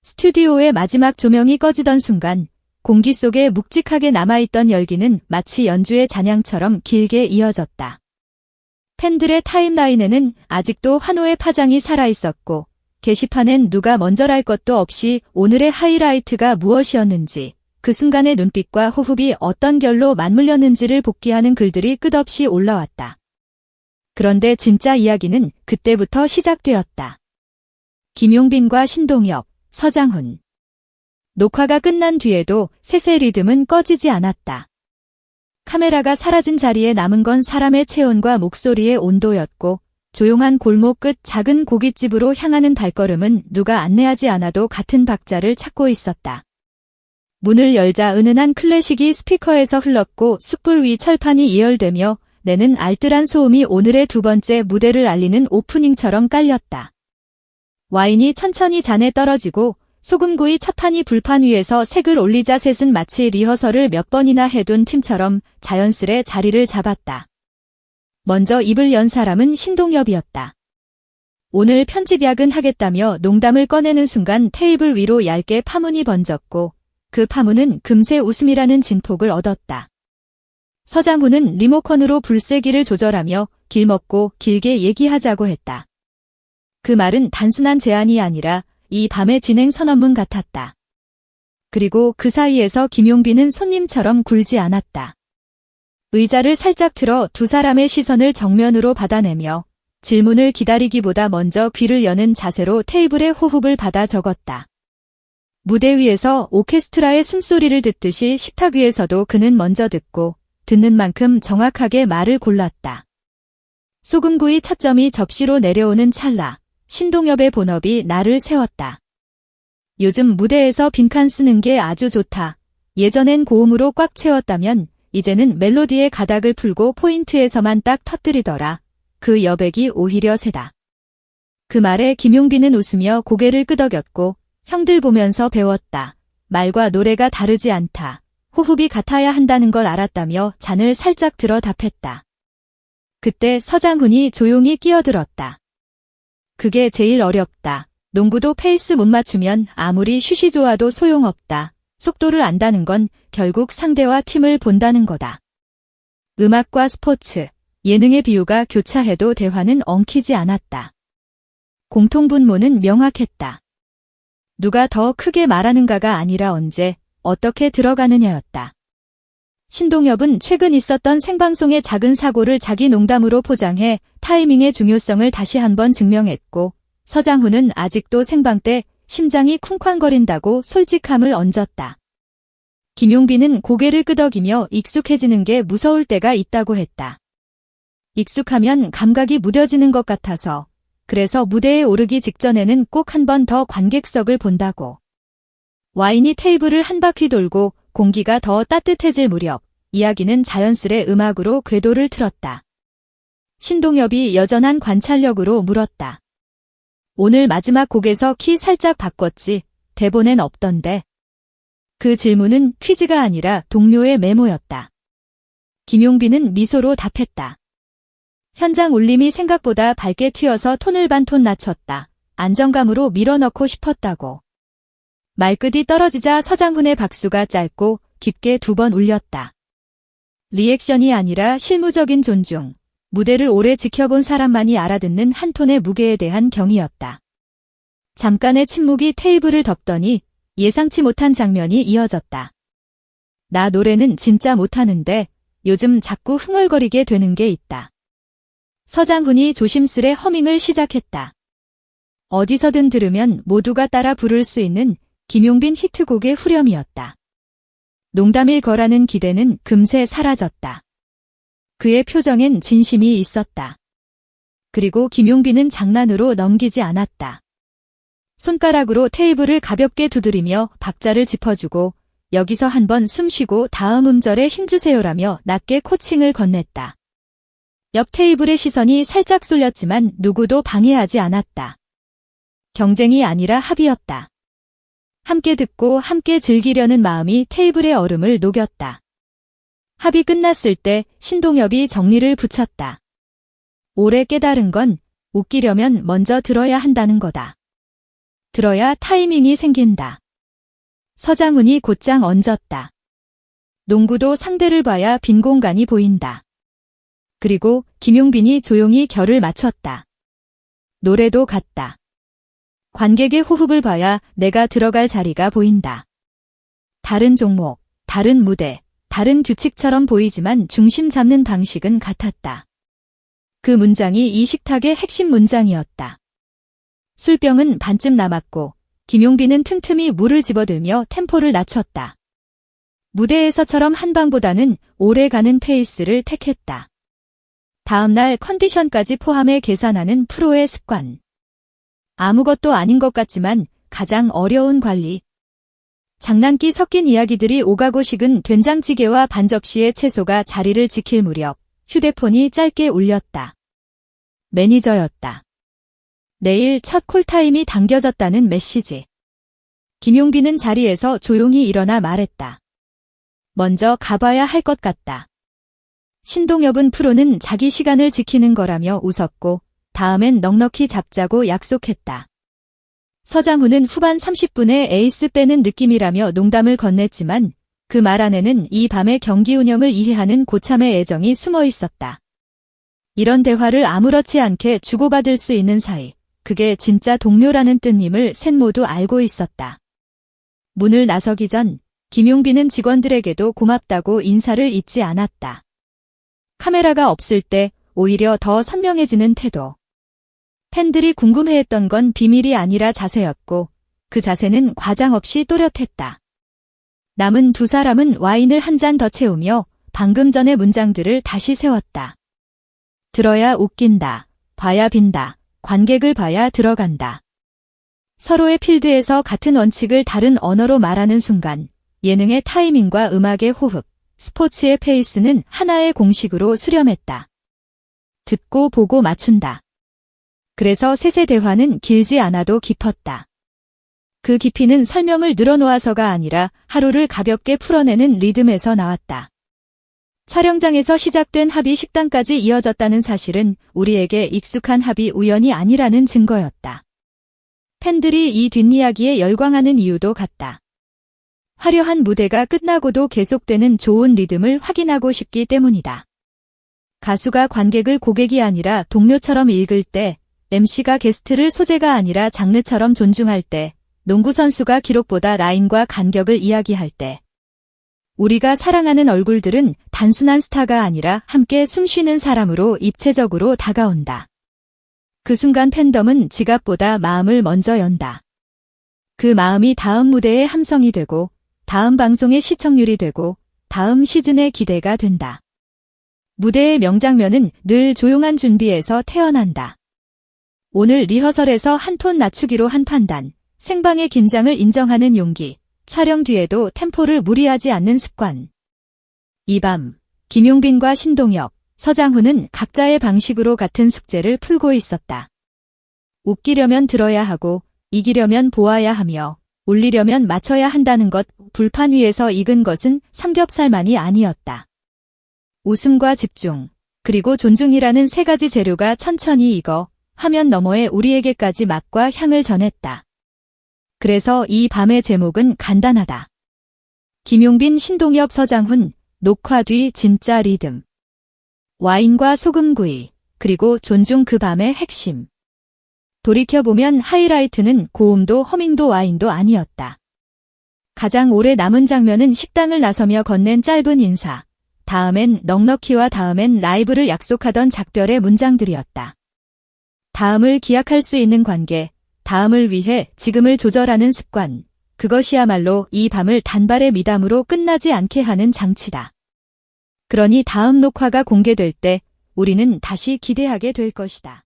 스튜디오의 마지막 조명이 꺼지던 순간 공기 속에 묵직하게 남아있던 열기는 마치 연주의 잔향처럼 길게 이어졌다. 팬들의 타임라인에는 아직도 환호의 파장이 살아있었고 게시판엔 누가 먼저랄 것도 없이 오늘의 하이라이트가 무엇이었는지, 그 순간의 눈빛과 호흡이 어떤 결로 맞물렸는지를 복기하는 글들이 끝없이 올라왔다. 그런데 진짜 이야기는 그때부터 시작되었다. 김용빈과 신동엽, 서장훈. 녹화가 끝난 뒤에도 셋의 리듬은 꺼지지 않았다. 카메라가 사라진 자리에 남은 건 사람의 체온과 목소리의 온도였고, 조용한 골목 끝 작은 고깃집으로 향하는 발걸음은 누가 안내하지 않아도 같은 박자를 찾고 있었다. 문을 열자 은은한 클래식이 스피커에서 흘렀고 숯불 위 철판이 이열되며 내는 알뜰한 소음이 오늘의 두 번째 무대를 알리는 오프닝처럼 깔렸다. 와인이 천천히 잔에 떨어지고 소금구이 첫판이 불판 위에서 색을 올리자 셋은 마치 리허설을 몇 번이나 해둔 팀처럼 자연스레 자리를 잡았다. 먼저 입을 연 사람은 신동엽이었다. 오늘 편집 야근하겠다며 농담을 꺼내는 순간 테이블 위로 얇게 파문이 번졌고 그 파문은 금세 웃음이라는 진폭을 얻었다. 서장훈은 리모컨으로 불세기를 조절하며 길 먹고 길게 얘기하자고 했다. 그 말은 단순한 제안이 아니라 이 밤의 진행 선언문 같았다. 그리고 그 사이에서 김용빈은 손님처럼 굴지 않았다. 의자를 살짝 틀어 두 사람의 시선을 정면으로 받아내며 질문을 기다리기보다 먼저 귀를 여는 자세로 테이블의 호흡을 받아 적었다. 무대 위에서 오케스트라의 숨소리를 듣듯이 식탁 위에서도 그는 먼저 듣고 듣는 만큼 정확하게 말을 골랐다. 소금구이 첫 점이 접시로 내려오는 찰나 신동엽의 본업이 나를 세웠다. 요즘 무대에서 빈칸 쓰는 게 아주 좋다. 예전엔 고음으로 꽉 채웠다면 이제는 멜로디의 가닥을 풀고 포인트에서만 딱 터뜨리더라. 그 여백이 오히려 세다. 그 말에 김용빈은 웃으며 고개를 끄덕였고 형들 보면서 배웠다. 말과 노래가 다르지 않다. 호흡이 같아야 한다는 걸 알았다며 잔을 살짝 들어 답했다. 그때 서장훈이 조용히 끼어들었다. 그게 제일 어렵다. 농구도 페이스 못 맞추면 아무리 슛이 좋아도 소용없다. 속도를 안다는 건 결국 상대와 팀을 본다는 거다. 음악과 스포츠, 예능의 비유가 교차해도 대화는 엉키지 않았다. 공통분모는 명확했다. 누가 더 크게 말하는가가 아니라 언제, 어떻게 들어가느냐였다. 신동엽은 최근 있었던 생방송의 작은 사고를 자기 농담으로 포장해 타이밍의 중요성을 다시 한번 증명했고, 서장훈은 아직도 생방 때 심장이 쿵쾅거린다고 솔직함을 얹었다. 김용빈은 고개를 끄덕이며 익숙해지는 게 무서울 때가 있다고 했다. 익숙하면 감각이 무뎌지는 것 같아서, 그래서 무대에 오르기 직전에는 꼭 한 번 더 관객석을 본다고. 와인이 테이블을 한 바퀴 돌고 공기가 더 따뜻해질 무렵, 이야기는 자연스레 음악으로 궤도를 틀었다. 신동엽이 여전한 관찰력으로 물었다. 오늘 마지막 곡에서 키 살짝 바꿨지, 대본엔 없던데. 그 질문은 퀴즈가 아니라 동료의 메모였다. 김용빈은 미소로 답했다. 현장 울림이 생각보다 밝게 튀어서 톤을 반 톤 낮췄다. 안정감으로 밀어넣고 싶었다고. 말끝이 떨어지자 서장훈의 박수가 짧고 깊게 두 번 울렸다. 리액션이 아니라 실무적인 존중, 무대를 오래 지켜본 사람만이 알아듣는 한 톤의 무게에 대한 경의였다. 잠깐의 침묵이 테이블을 덮더니 예상치 못한 장면이 이어졌다. 나 노래는 진짜 못하는데 요즘 자꾸 흥얼거리게 되는 게 있다. 서장훈이 조심스레 허밍을 시작했다. 어디서든 들으면 모두가 따라 부를 수 있는 김용빈 히트곡의 후렴이었다. 농담일 거라는 기대는 금세 사라졌다. 그의 표정엔 진심이 있었다. 그리고 김용빈은 장난으로 넘기지 않았다. 손가락으로 테이블을 가볍게 두드리며 박자를 짚어주고 여기서 한번 숨 쉬고 다음 음절에 힘주세요라며 낮게 코칭을 건넸다. 옆 테이블의 시선이 살짝 쏠렸지만 누구도 방해하지 않았다. 경쟁이 아니라 합의였다. 함께 듣고 함께 즐기려는 마음이 테이블의 얼음을 녹였다. 합의 끝났을 때 신동엽이 정리를 붙였다. 올해 깨달은 건 웃기려면 먼저 들어야 한다는 거다. 들어야 타이밍이 생긴다. 서장훈이 곧장 얹었다. 농구도 상대를 봐야 빈 공간이 보인다. 그리고 김용빈이 조용히 결을 맞췄다. 노래도 같다. 관객의 호흡을 봐야 내가 들어갈 자리가 보인다. 다른 종목, 다른 무대, 다른 규칙처럼 보이지만 중심 잡는 방식은 같았다. 그 문장이 이 식탁의 핵심 문장이었다. 술병은 반쯤 남았고 김용빈은 틈틈이 물을 집어들며 템포를 낮췄다. 무대에서처럼 한 방보다는 오래가는 페이스를 택했다. 다음날 컨디션까지 포함해 계산하는 프로의 습관. 아무것도 아닌 것 같지만 가장 어려운 관리. 장난기 섞인 이야기들이 오가고 식은 된장찌개와 반 접시의 채소가 자리를 지킬 무렵 휴대폰이 짧게 울렸다. 매니저였다. 내일 첫 콜타임이 당겨졌다는 메시지. 김용빈은 자리에서 조용히 일어나 말했다. 먼저 가봐야 할 것 같다. 신동엽은 프로는 자기 시간을 지키는 거라며 웃었고 다음엔 넉넉히 잡자고 약속했다. 서장훈은 후반 30분에 에이스 빼는 느낌이라며 농담을 건넸지만 그 말 안에는 이 밤의 경기 운영을 이해하는 고참의 애정이 숨어 있었다. 이런 대화를 아무렇지 않게 주고받을 수 있는 사이, 그게 진짜 동료라는 뜻임을 셋 모두 알고 있었다. 문을 나서기 전 김용빈은 직원들에게도 고맙다고 인사를 잊지 않았다. 카메라가 없을 때 오히려 더 선명해지는 태도. 팬들이 궁금해했던 건 비밀이 아니라 자세였고 그 자세는 과장 없이 또렷했다. 남은 두 사람은 와인을 한 잔 더 채우며 방금 전의 문장들을 다시 세웠다. 들어야 웃긴다. 봐야 빈다. 관객을 봐야 들어간다. 서로의 필드에서 같은 원칙을 다른 언어로 말하는 순간 예능의 타이밍과 음악의 호흡, 스포츠의 페이스는 하나의 공식으로 수렴했다. 듣고 보고 맞춘다. 그래서 셋의 대화는 길지 않아도 깊었다. 그 깊이는 설명을 늘어놓아서가 아니라 하루를 가볍게 풀어내는 리듬에서 나왔다. 촬영장에서 시작된 합이 식당까지 이어졌다는 사실은 우리에게 익숙한 합이 우연이 아니라는 증거였다. 팬들이 이 뒷이야기에 열광하는 이유도 같다. 화려한 무대가 끝나고도 계속되는 좋은 리듬을 확인하고 싶기 때문이다. 가수가 관객을 고객이 아니라 동료처럼 읽을 때, MC가 게스트를 소재가 아니라 장르처럼 존중할 때, 농구선수가 기록보다 라인과 간격을 이야기할 때, 우리가 사랑하는 얼굴들은 단순한 스타가 아니라 함께 숨쉬는 사람으로 입체적으로 다가온다. 그 순간 팬덤은 지갑보다 마음을 먼저 연다. 그 마음이 다음 무대의 함성이 되고, 다음 방송의 시청률이 되고, 다음 시즌의 기대가 된다. 무대의 명장면은 늘 조용한 준비에서 태어난다. 오늘 리허설에서 한 톤 낮추기로 한 판단, 생방의 긴장을 인정하는 용기, 촬영 뒤에도 템포를 무리하지 않는 습관. 이 밤, 김용빈과 신동엽, 서장훈은 각자의 방식으로 같은 숙제를 풀고 있었다. 웃기려면 들어야 하고, 이기려면 보아야 하며, 울리려면 맞춰야 한다는 것, 불판 위에서 익은 것은 삼겹살만이 아니었다. 웃음과 집중, 그리고 존중이라는 세 가지 재료가 천천히 익어 화면 너머에 우리에게까지 맛과 향을 전했다. 그래서 이 밤의 제목은 간단하다. 김용빈, 신동엽, 서장훈, 녹화 뒤 진짜 리듬. 와인과 소금구이, 그리고 존중 그 밤의 핵심. 돌이켜보면 하이라이트는 고음도 허밍도 와인도 아니었다. 가장 오래 남은 장면은 식당을 나서며 건넨 짧은 인사, 다음엔 넉넉히와 다음엔 라이브를 약속하던 작별의 문장들이었다. 다음을 기약할 수 있는 관계, 다음을 위해 지금을 조절하는 습관, 그것이야말로 이 밤을 단발의 미담으로 끝나지 않게 하는 장치다. 그러니 다음 녹화가 공개될 때 우리는 다시 기대하게 될 것이다.